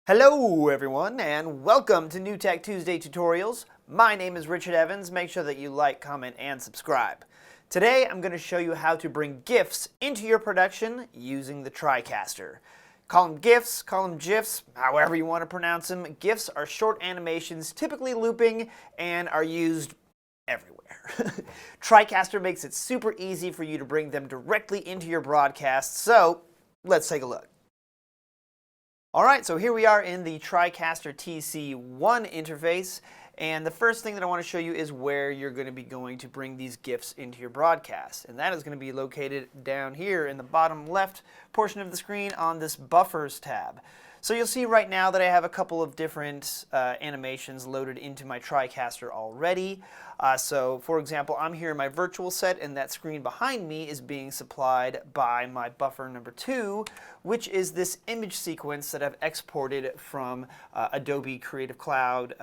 Hello everyone and welcome to New Tech Tuesday Tutorials. My name is Richard Evans. Make sure that you like, comment, and subscribe. Today I'm going to show you how to bring GIFs into your production using the TriCaster. Call them GIFs, call them GIFs, however you want to pronounce them. GIFs are short animations, typically looping, and are used everywhere. TriCaster makes it super easy for you to bring them directly into your broadcast, so let's take a look. Alright, so here we are in the TriCaster TC1 interface, and the first thing that I want to show you is where you're going to be going to bring these GIFs into your broadcast. And that is going to be located down here in the bottom left portion of the screen on this Buffers tab. So you'll see right now that I have a couple of different animations loaded into my TriCaster already. So for example, I'm here in my virtual set, and that screen behind me is being supplied by my buffer number 2, which is this image sequence that I've exported from Adobe Creative Cloud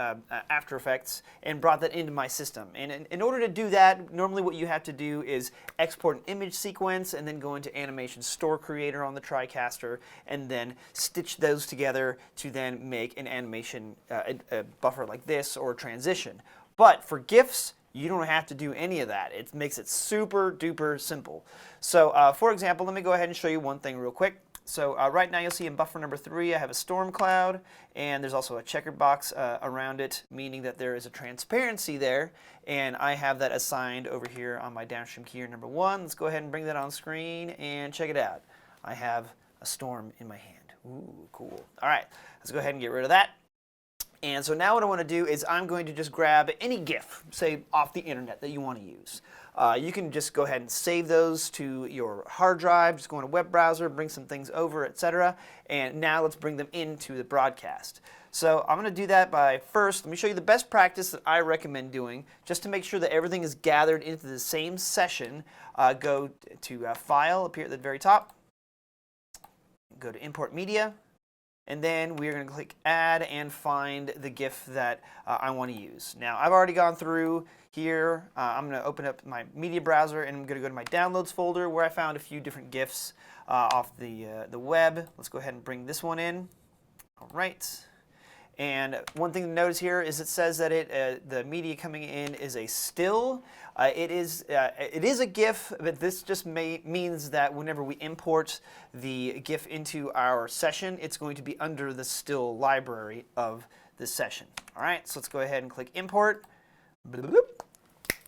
After Effects and brought that into my system. And in order to do that, normally what you have to do is export an image sequence and then go into Animation Store Creator on the TriCaster and then stitch those together to then make an animation a buffer like this or transition. But for GIFs, you don't have to do any of that. It makes it super duper simple. So for example, let me go ahead and show you one thing real quick. So right now you'll see in buffer number 3 I have a storm cloud, and there's also a checkered box around it, meaning that there is a transparency there, and I have that assigned over here on my downstream keyer number 1. Let's go ahead and bring that on screen and check it out. I have a storm in my hand. Ooh, cool. All right, let's go ahead and get rid of that. And so now what I want to do is I'm going to just grab any GIF, say off the internet, that you want to use. You can just go ahead and save those to your hard drive, just go in a web browser, bring some things over, etc. And now let's bring them into the broadcast. So I'm going to do that by first, let me show you the best practice that I recommend doing, just to make sure that everything is gathered into the same session. Go to File up here at the very top, go to Import Media, and then we're going to click Add and find the GIF that I want to use. Now, I've already gone through here. I'm going to open up my media browser, and I'm going to go to my Downloads folder where I found a few different GIFs off the web. Let's go ahead and bring this one in. All right. And one thing to notice here is it says that the media coming in is a still. It is a GIF, but this just means that whenever we import the GIF into our session, it's going to be under the still library of the session. All right, so let's go ahead and click Import.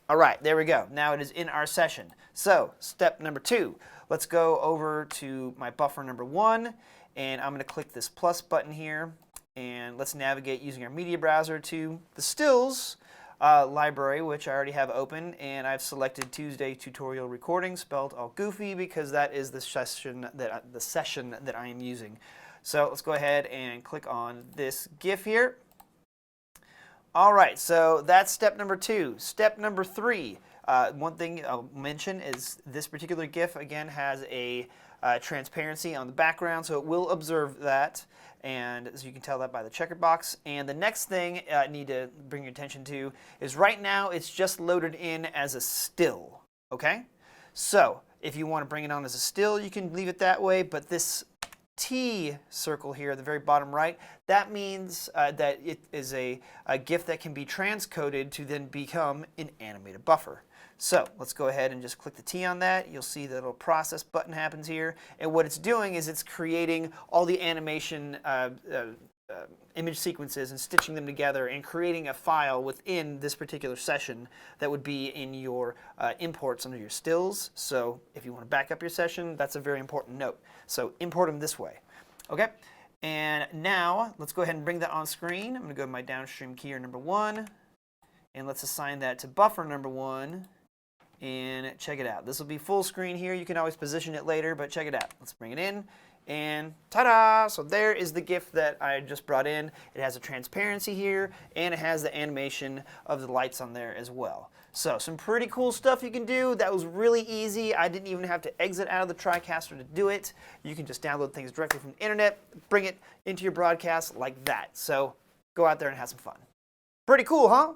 All right, there we go. Now it is in our session. So step number 2, let's go over to my buffer number 1, and I'm going to click this plus button here. And let's navigate using our media browser to the stills library, which I already have open, and I've selected Tuesday Tutorial Recording, spelled all goofy, because that is the session that I am using. So let's go ahead and click on this GIF here. All right, so that's step number 2. Step number 3, one thing I'll mention is this particular GIF, again, has a transparency on the background, so it will observe that. And as you can tell that by the checkered box. And the next thing I need to bring your attention to is right now it's just loaded in as a still, okay? So if you want to bring it on as a still, you can leave it that way, but this T circle here at the very bottom right, that means that it is a GIF that can be transcoded to then become an animated buffer. So let's go ahead and just click the T on that. You'll see the little process button happens here. And what it's doing is it's creating all the animation image sequences and stitching them together and creating a file within this particular session that would be in your imports under your stills. So if you want to back up your session, that's a very important note. So import them this way. Okay? And now let's go ahead and bring that on screen. I'm going to go to my downstream keyer number 1, and let's assign that to buffer number 1. And check it out. This will be full screen here. You can always position it later, but check it out. Let's bring it in, and ta-da! So there is the GIF that I just brought in. It has a transparency here, and it has the animation of the lights on there as well. So some pretty cool stuff you can do. That was really easy. I didn't even have to exit out of the TriCaster to do it. You can just download things directly from the internet, bring it into your broadcast like that. So go out there and have some fun. Pretty cool, huh?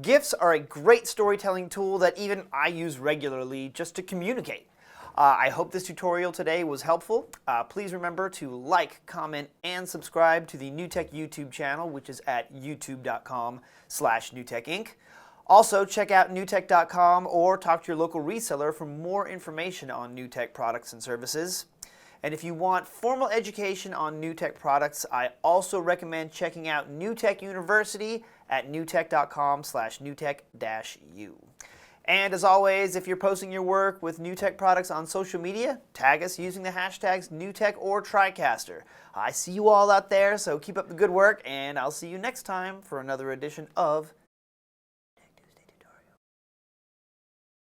GIFs are a great storytelling tool that even I use regularly just to communicate. I hope this tutorial today was helpful. Please remember to like, comment, and subscribe to the NewTek YouTube channel, which is at youtube.com/NewTekInc. Also, check out newtek.com or talk to your local reseller for more information on NewTek products and services. And if you want formal education on NewTek products, I also recommend checking out NewTek University at newtek.com/newtek-u. And as always, if you're posting your work with NewTek products on social media, tag us using the hashtags NewTek or TriCaster. I see you all out there, so keep up the good work, and I'll see you next time for another edition of